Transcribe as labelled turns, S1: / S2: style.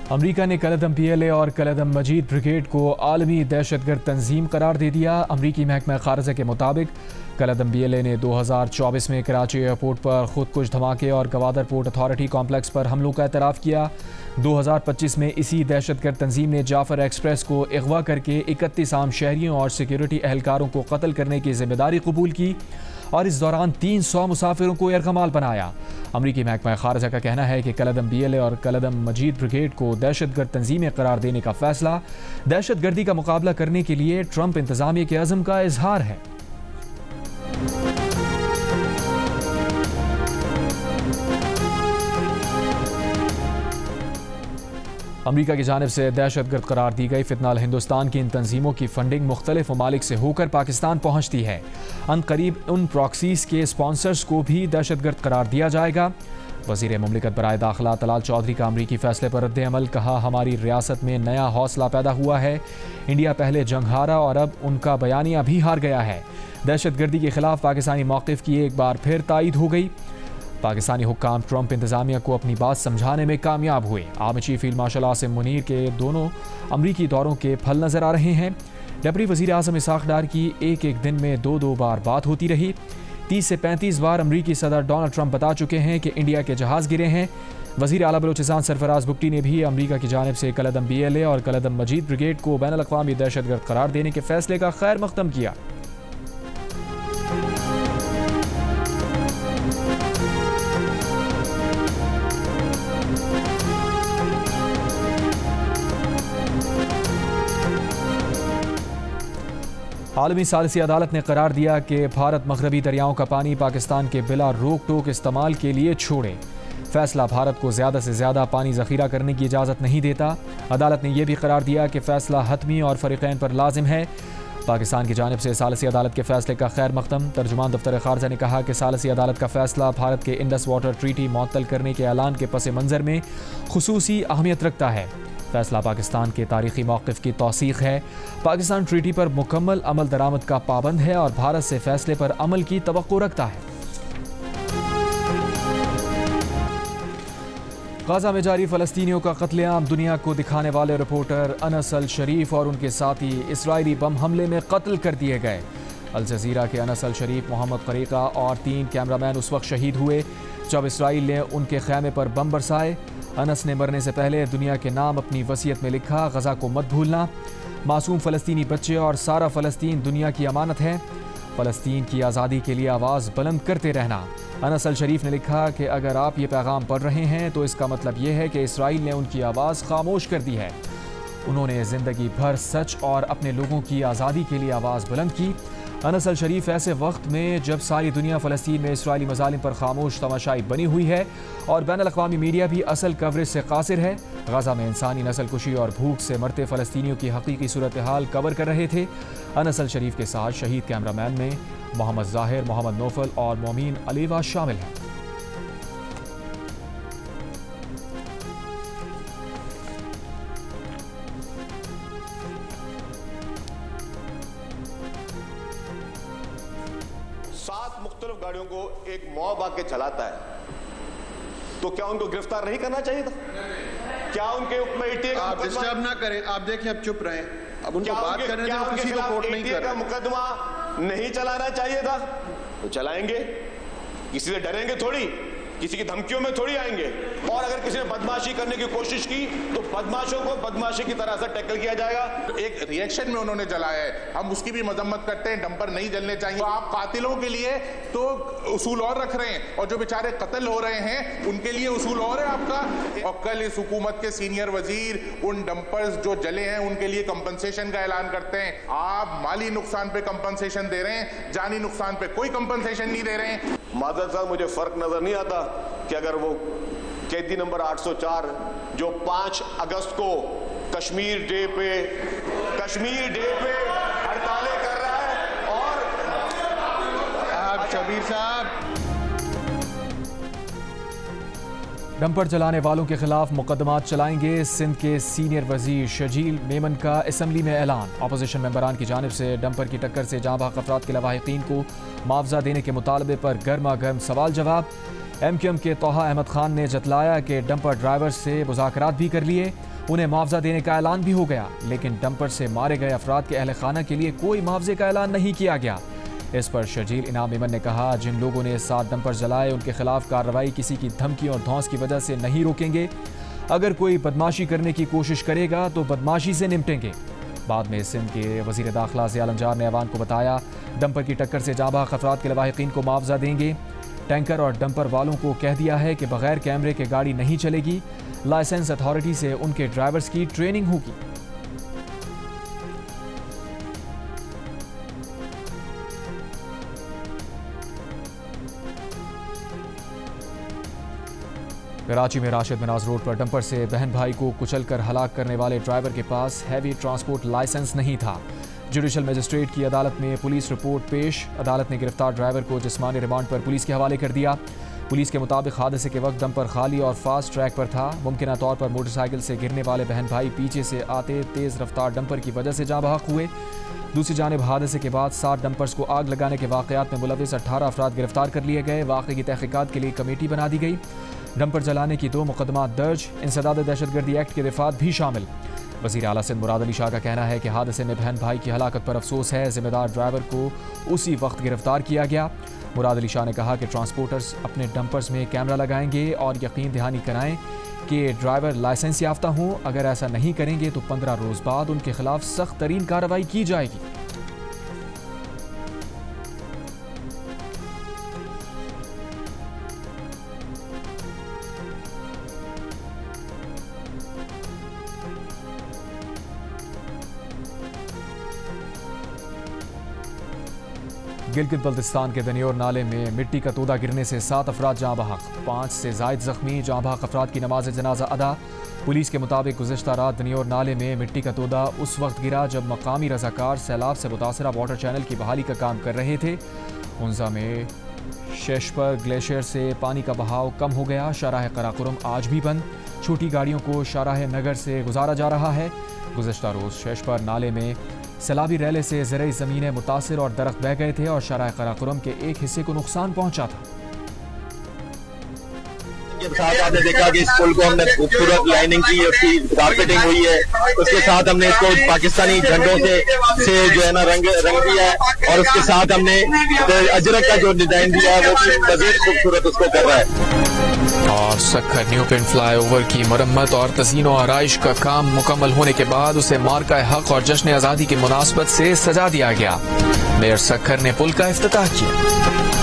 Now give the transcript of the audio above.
S1: अमरीका ने कलदम PLA और कलदम मजीद brigade को आलमी दहशतगर्द तंजीम करार दे दिया। अमरीकी महकमा खारजा के मुताबिक कलदम PLA ने 2024 में कराची एयरपोर्ट पर खुदकुश धमाके और गवादर पोर्ट अथॉरिटी कॉम्प्लेक्स पर हमलों का एतराफ़ किया। 2025 में इसी दहशतगर्द तंजीम ने जाफर एक्सप्रेस को अगवा करके 31 आम शहरियों और सिक्योरिटी एहलकारों को कत्ल करने की जिम्मेदारी कबूल की और इस दौरान 300 मुसाफिरों को यरगमाल बनाया। अमरीकी महकमा खारजा का कहना है कि कलदम PLA और कलदम मजीद ब्रिगेड को दहशतगर्द तंजीमें करार देने का फैसला दहशतगर्दी का मुकाबला करने के लिए ट्रंप इंतजामिया के अज़म का इजहार है। अमरीका की जानिब से दहशतगर्द करार दी गई फितनाल हिंदुस्तान की इन तंजीमों की फंडिंग मुख्तलिफ ममालिक से होकर पाकिस्तान पहुँचती है। अनकरीब उन प्रॉक्सीज के स्पॉन्सर्स को भी दहशतगर्द करार दिया जाएगा। वज़ीर मुमलिकत बराए दाखिला तलाल चौधरी का अमरीकी फैसले पर रद्द अमल, कहा हमारी रियासत में नया हौसला पैदा हुआ है। इंडिया पहले जंग हारा और अब उनका बयानिया भी हार गया है। दहशतगर्दी के खिलाफ पाकिस्तानी मौक़िफ़ की एक बार फिर तायीद हो गई। पाकिस्तानी हुक्काम ट्रंप इंतजामिया को अपनी बात समझाने में कामयाब हुए। Army chief field marshal Asim Munir के दोनों अमरीकी दौरों के फल नजर आ रहे हैं। डिप्टी वज़ीर आज़म इसहाक डार की एक दिन में दो बार बात होती रही। 30 से 35 बार अमरीकी सदर डोनाल्ड ट्रंप बता चुके हैं कि इंडिया के जहाज़ गिरे हैं। वज़ीर आला बलोचिस्तान सरफराज बुगटी ने भी अमरीका की जानिब से कलदम PLA और कलदम मजीद ब्रिगेड को बैनुल अक़वामी दहशतगर्द करार देने के फैसले का खैर मक़दम किया। आलमी सालिसी अदालत ने करार दिया कि भारत मगरबी दरियाओं का पानी पाकिस्तान के बिला रोक टोक इस्तेमाल के लिए छोड़े। फैसला भारत को ज़्यादा से ज़्यादा पानी ज़ख़ीरा करने की इजाज़त नहीं देता। अदालत ने यह भी करार दिया कि फ़ैसला हतमी और फ़रीक़ैन पर लाजिम है। पाकिस्तान की जानिब से सालिसी अदालत के फैसले का खैर मक़दम। तर्जुमान दफ्तर खारजा ने कहा कि सालिसी अदालत का फैसला भारत के इंडस वाटर ट्रीटी मुअत्तल करने के ऐलान के पस मंज़र में खुसूसी अहमियत रखता है। फैसला पाकिस्तान के तारीखी मौक़िफ़ की तौसीक़ है। पाकिस्तान ट्रीटी पर मुकम्मल अमल दरामद का पाबंद है और भारत से फैसले पर अमल की तवक्को रखता है। गाज़ा में जारी फ़लस्तीनियों का कत्लेआम दुनिया को दिखाने वाले रिपोर्टर अनस अल शरीफ और उनके साथी इस्राइली बम हमले में कत्ल कर दिए गए। अल जज़ीरा के अनस अल शरीफ, मोहम्मद क़रीक़ा और 3 कैमरामैन उस वक्त शहीद हुए जब इसराइल ने उनके खैमे पर बम बरसाए। अनस ने मरने से पहले दुनिया के नाम अपनी वसीयत में लिखा, गज़ा को मत भूलना, मासूम फ़लस्तीनी बच्चे और सारा फ़लस्तीन दुनिया की अमानत है, फ़लस्तीन की आज़ादी के लिए आवाज़ बुलंद करते रहना। अनस अल शरीफ ने लिखा कि अगर आप ये पैगाम पढ़ रहे हैं तो इसका मतलब ये है कि इसराइल ने उनकी आवाज़ खामोश कर दी है। उन्होंने ज़िंदगी भर सच और अपने लोगों की आज़ादी के लिए आवाज़ बुलंद की। अनस अल शरीफ ऐसे वक्त में जब सारी दुनिया फ़लस्तीन में इसराइली मज़ालिम पर खामोश तमाशाई बनी हुई है और बैनुल अक़वामी मीडिया भी असल कवरेज से कासिर है, गज़ा में इंसानी नस्ल कुशी और भूख से मरते फ़लस्तीनियों की हकीकी सूरत हाल कवर कर रहे थे। अनस अल शरीफ के साथ शहीद कैमरामैन में मोहम्मद ज़ाहिर, मोहम्मद नौफल और मोमीन अलीवा शामिल हैं।
S2: मुख्तलिफ गाड़ियों को एक मॉब आके चलाता है तो क्या उनको गिरफ्तार नहीं करना चाहिए था? क्या उनके
S3: आप डिस्टर्ब ना करें, आप देखें, अब चुप रहें, अब उनको बात करने दें, किसी को कोर्ट नहीं कर रहे।
S2: मुकदमा नहीं चलाना चाहिए था तो चलाएंगे, किसी से डरेंगे थोड़ी, किसी की धमकियों में थोड़ी आएंगे। और अगर किसी ने बदमाशी करने की कोशिश की तो बदमाशों को बदमाशी की तरह से टैकल किया जाएगा।
S3: एक रिएक्शन में उन्होंने जलाया है, हम उसकी भी मजम्मत करते हैं, डंपर नहीं जलने चाहिए। तो आप कातिलों के लिए तो उसूल और रख रहे हैं और जो बेचारे कत्ल हो रहे हैं उनके लिए उसूल और है आपका। और कल इस हुकूमत के सीनियर वजीर उन डंपर्स जो जले हैं उनके लिए कंपनसेशन का ऐलान करते हैं। आप माली नुकसान पे कंपनसेशन दे रहे हैं, जानी नुकसान पे कोई कंपनसेशन नहीं दे रहे हैं।
S2: मादर साहब, मुझे फर्क नजर नहीं आता कि अगर वो कैदी नंबर 804 जो 5 अगस्त को कश्मीर डे पे हड़तालें कर रहा है और
S3: आप शबीर साहब,
S1: डंपर चलाने वालों के खिलाफ मुकदमात चलाएंगे। सिंध के सीनियर वजीर शजील मेमन का असम्बली में ऐलान। अपोजिशन मेंबरान की जानिब से डंपर की टक्कर से जाँ बहक अफराद के लवाहिकीन को मुआवजा देने के मुतालबे पर गर्मा गर्म सवाल जवाब। MQM के तोहा अहमद खान ने जतलाया कि डंपर ड्राइवर से मुज़ाकरात भी कर लिए। उन्हें मुआवजा देने का ऐलान भी हो गया, लेकिन डंपर से मारे गए अफराद के अहल खाना के लिए कोई मुआवजे का ऐलान नहीं किया गया। इस पर शर्जील इनाम मेमन ने कहा, जिन लोगों ने 7 डंपर जलाए उनके खिलाफ कार्रवाई किसी की धमकी और धौंस की वजह से नहीं रोकेंगे। अगर कोई बदमाशी करने की कोशिश करेगा तो बदमाशी से निपटेंगे। बाद में सिंध के वजीर दाखिला ज़िया अंजार ने ऐवान को बताया, डंपर की टक्कर से जाबाज़ अफराद के लवाहिकीन को मुआवजा देंगे। टैंकर और डंपर वालों को कह दिया है कि बगैर कैमरे के गाड़ी नहीं चलेगी। लाइसेंस अथॉरिटी से उनके ड्राइवर्स की ट्रेनिंग होगी। कराची में राशिद मिनाज रोड पर डंपर से बहन भाई को कुचलकर हलाक करने वाले ड्राइवर के पास हैवी ट्रांसपोर्ट लाइसेंस नहीं था। जुडिशल मजिस्ट्रेट की अदालत में पुलिस रिपोर्ट पेश। अदालत ने गिरफ्तार ड्राइवर को जिस्मानी रिमांड पर पुलिस के हवाले कर दिया। पुलिस के मुताबिक हादसे के वक्त डंपर खाली और फास्ट ट्रैक पर था। मुमकिन तौर पर मोटरसाइकिल से गिरने वाले बहन भाई पीछे से आते तेज़ रफ्तार डंपर की वजह से जाँ बहक हुए। दूसरी जानिब हादसे के बाद 7 डंपर्स को आग लगाने के वाक़यात में मुलविस 18 अफराद गिरफ्तार कर लिए गए। वाक़े की तहक़ीक़ात के लिए कमेटी बना दी गई। डंपर जलाने की 2 मुकदमात दर्ज, इंसदाद दहशतगर्दी एक्ट के दफात भी शामिल। वज़ीर आला सिंध मुराद अली शाह का कहना है कि हादसे में बहन भाई की हलाकत पर अफसोस है। जिम्मेदार ड्राइवर को उसी वक्त गिरफ्तार किया गया। मुराद अली शाह ने कहा कि ट्रांसपोर्टर्स अपने डंपर्स में कैमरा लगाएंगे और यकीन दहानी कराएं कि ड्राइवर लाइसेंस याफ्ता हों। अगर ऐसा नहीं करेंगे तो 15 रोज़ बाद उनके खिलाफ सख्त तरीन कार्रवाई की जाएगी। गिलगित बल्तिस्तान के दनियोर नाले में मिट्टी का तोदा गिरने से 7 अफराद जाँ बहक, 5 से ज़ायद जख्मी। जाँ बहक अफराद की नमाज जनाजा अदा। पुलिस के मुताबिक गुज़िश्ता रात दनियोर नाले में मिट्टी का तोदा उस वक्त गिरा जब मकामी रज़ाकार सैलाब से मुतासरा वाटर चैनल की बहाली का काम कर रहे थे। उन्जा में शेशपर ग्लेशियर से पानी का बहाव कम हो गया। शाहराह कराकुरम आज भी बंद। छोटी गाड़ियों को शाहराह नगर से गुजारा जा रहा है। गुज़िश्ता रोज़ शेशपर नाले में सैलाबी रैले से ज़रई ज़मीनें मुतासिर और दरख्त बह गए थे और शाहराह कराकुरम के एक हिस्से को नुकसान पहुंचा था।
S4: के साथ आपने देखा कि इस पुल को हमने खूबसूरत लाइनिंग की, उसकी कारपेटिंग हुई है। उसके साथ हमने इसको पाकिस्तानी झंडों से जो है ना रंग दिया है और उसके साथ हमने अजरक का जो डिजाइन दिया है वो भी मजीद खूबसूरत उसको कर रहा है।
S1: और सक्खर न्यू पिंड फ्लाईओवर की मरम्मत और तज़ीन और आराइश का काम मुकम्मल होने के बाद उसे मार्का हक और जश्न आज़ादी की मुनासबत से सजा दिया गया। मेयर सक्खर ने पुल का इफ्तिताह किया।